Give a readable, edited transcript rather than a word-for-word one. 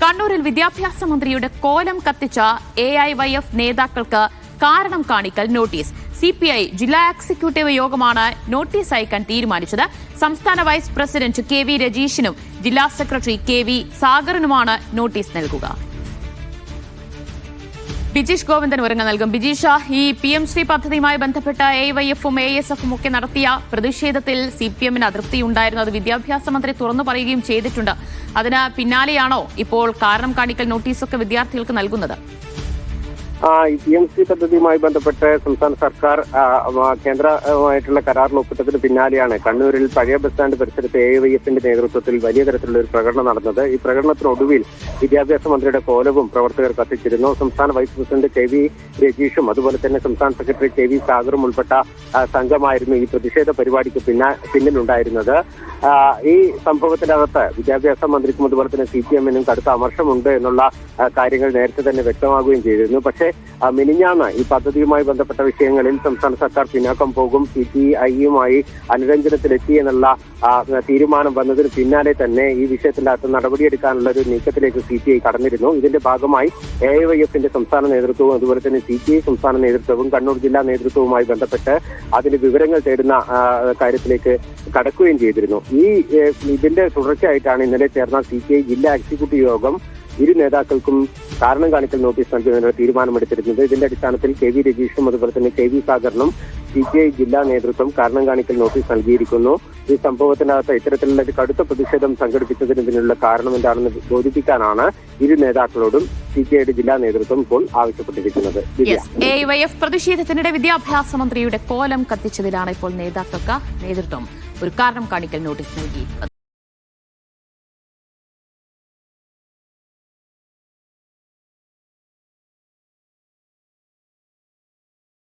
കണ്ണൂരിൽ വിദ്യാഭ്യാസ മന്ത്രിയുടെ കോലം കത്തിച്ച AIYF നേതാക്കൾക്ക് കാരണം കാണിക്കൽ നോട്ടീസ്. CPI ജില്ലാ എക്സിക്യൂട്ടീവ് യോഗമാണ് നോട്ടീസ് അയക്കാൻ തീരുമാനിച്ചത്. സംസ്ഥാന വൈസ് പ്രസിഡന്റ് KV രജീഷിനും ജില്ലാ സെക്രട്ടറി KV സാഗറിനുമാണ് നോട്ടീസ് നൽകുക. ബിജീഷ് ഗോവിന്ദൻ വിവരങ്ങൾ നൽകും. ബിജീഷ, ഈ PMC പദ്ധതിയുമായി ബന്ധപ്പെട്ട AIYFും ASFും ഒക്കെ നടത്തിയ പ്രതിഷേധത്തിൽ CPMന് അതൃപ്തിയുണ്ടായിരുന്നു. അത് വിദ്യാഭ്യാസ മന്ത്രി തുറന്നു പറയുകയും ചെയ്തിട്ടുണ്ട്. അതിന് പിന്നാലെയാണോ ഇപ്പോൾ കാരണം കാണിക്കൽ നോട്ടീസൊക്കെ വിദ്യാർത്ഥികൾക്ക് നൽകുന്നത്? PMC പദ്ധതിയുമായി ബന്ധപ്പെട്ട് സംസ്ഥാന സർക്കാർ കേന്ദ്രമായിട്ടുള്ള കരാറിൽ ഒപ്പിട്ടതിന് പിന്നാലെയാണ് കണ്ണൂരിൽ പഴയ ബസ് സ്റ്റാൻഡ് പരിസരത്ത് AIYFന്റെ നേതൃത്വത്തിൽ വലിയ തരത്തിലുള്ള ഒരു പ്രകടനം നടന്നത്. ഈ പ്രകടനത്തിനൊടുവിൽ വിദ്യാഭ്യാസ മന്ത്രിയുടെ കോലവും പ്രവർത്തകർ കത്തിച്ചിരുന്നു. സംസ്ഥാന വൈസ് പ്രസിഡന്റ് KV രജീഷും അതുപോലെ തന്നെ സംസ്ഥാന സെക്രട്ടറി KV സാഗറും ഉൾപ്പെട്ട സംഘമായിരുന്നു ഈ പ്രതിഷേധ പരിപാടിക്ക് പിന്നിലുണ്ടായിരുന്നത്. ഈ സംഭവത്തിനകത്ത് വിദ്യാഭ്യാസ മന്ത്രിക്കും അതുപോലെ തന്നെ CPMനും കടുത്ത അമർഷമുണ്ട് എന്നുള്ള കാര്യങ്ങൾ നേരത്തെ തന്നെ വ്യക്തമാകുകയും ചെയ്തിരുന്നു. പക്ഷേ മിനിഞ്ഞാന്ന് ഈ പദ്ധതിയുമായി ബന്ധപ്പെട്ട വിഷയങ്ങളിൽ സംസ്ഥാന സർക്കാർ പിന്നാക്കം പോകും, CPIയുമായി അനുരഞ്ജനത്തിലെത്തി എന്നുള്ള തീരുമാനം വന്നതിന് പിന്നാലെ തന്നെ ഈ വിഷയത്തിനകത്ത് നടപടിയെടുക്കാനുള്ള ഒരു നീക്കത്തിലേക്ക് CPI കടന്നിരുന്നു. ഇതിന്റെ ഭാഗമായി AIYFന്റെ സംസ്ഥാന നേതൃത്വവും അതുപോലെ തന്നെ CPI സംസ്ഥാന നേതൃത്വവും കണ്ണൂർ ജില്ലാ നേതൃത്വവുമായി ബന്ധപ്പെട്ട് അതിന്റെ വിവരങ്ങൾ തേടുന്ന കാര്യത്തിലേക്ക് കടക്കുകയും ചെയ്തിരുന്നു. ഇതിന്റെ തുടർച്ചയായിട്ടാണ് ഇന്നലെ ചേർന്ന CPI ജില്ലാ എക്സിക്യൂട്ടീവ് യോഗം ഇരു നേതാക്കൾക്കും കാരണം കാണിക്കൽ നോട്ടീസ് നൽകുന്നതിനുള്ള തീരുമാനമെടുത്തിരുന്നത്. ഇതിന്റെ അടിസ്ഥാനത്തിൽ KV രജീഷും അതുപോലെ തന്നെ KV സാഗറിനും CPI ജില്ലാ നേതൃത്വം കാരണം കാണിക്കൽ നോട്ടീസ് നൽകിയിരിക്കുന്നു. ഈ സംഭവത്തിനകത്ത് ഇത്തരത്തിലുള്ള ഒരു കടുത്ത പ്രതിഷേധം സംഘടിപ്പിച്ചതിന് ഇതിനുള്ള കാരണം എന്താണെന്ന് ബോധിപ്പിക്കാനാണ് ഇരു നേതാക്കളോടും CPIയുടെ ജില്ലാ നേതൃത്വം ഇപ്പോൾ ആവശ്യപ്പെട്ടിരിക്കുന്നത്. AIYF പ്രതിഷേധത്തിനിടെ വിദ്യാഭ്യാസ മന്ത്രിയുടെ കോലം കത്തിച്ചതിലാണ് ഇപ്പോൾ നേതാക്കൾക്ക് നേതൃത്വം ഒരു കാരണം കാണിക്കൽ നോട്ടീസ് നൽകി.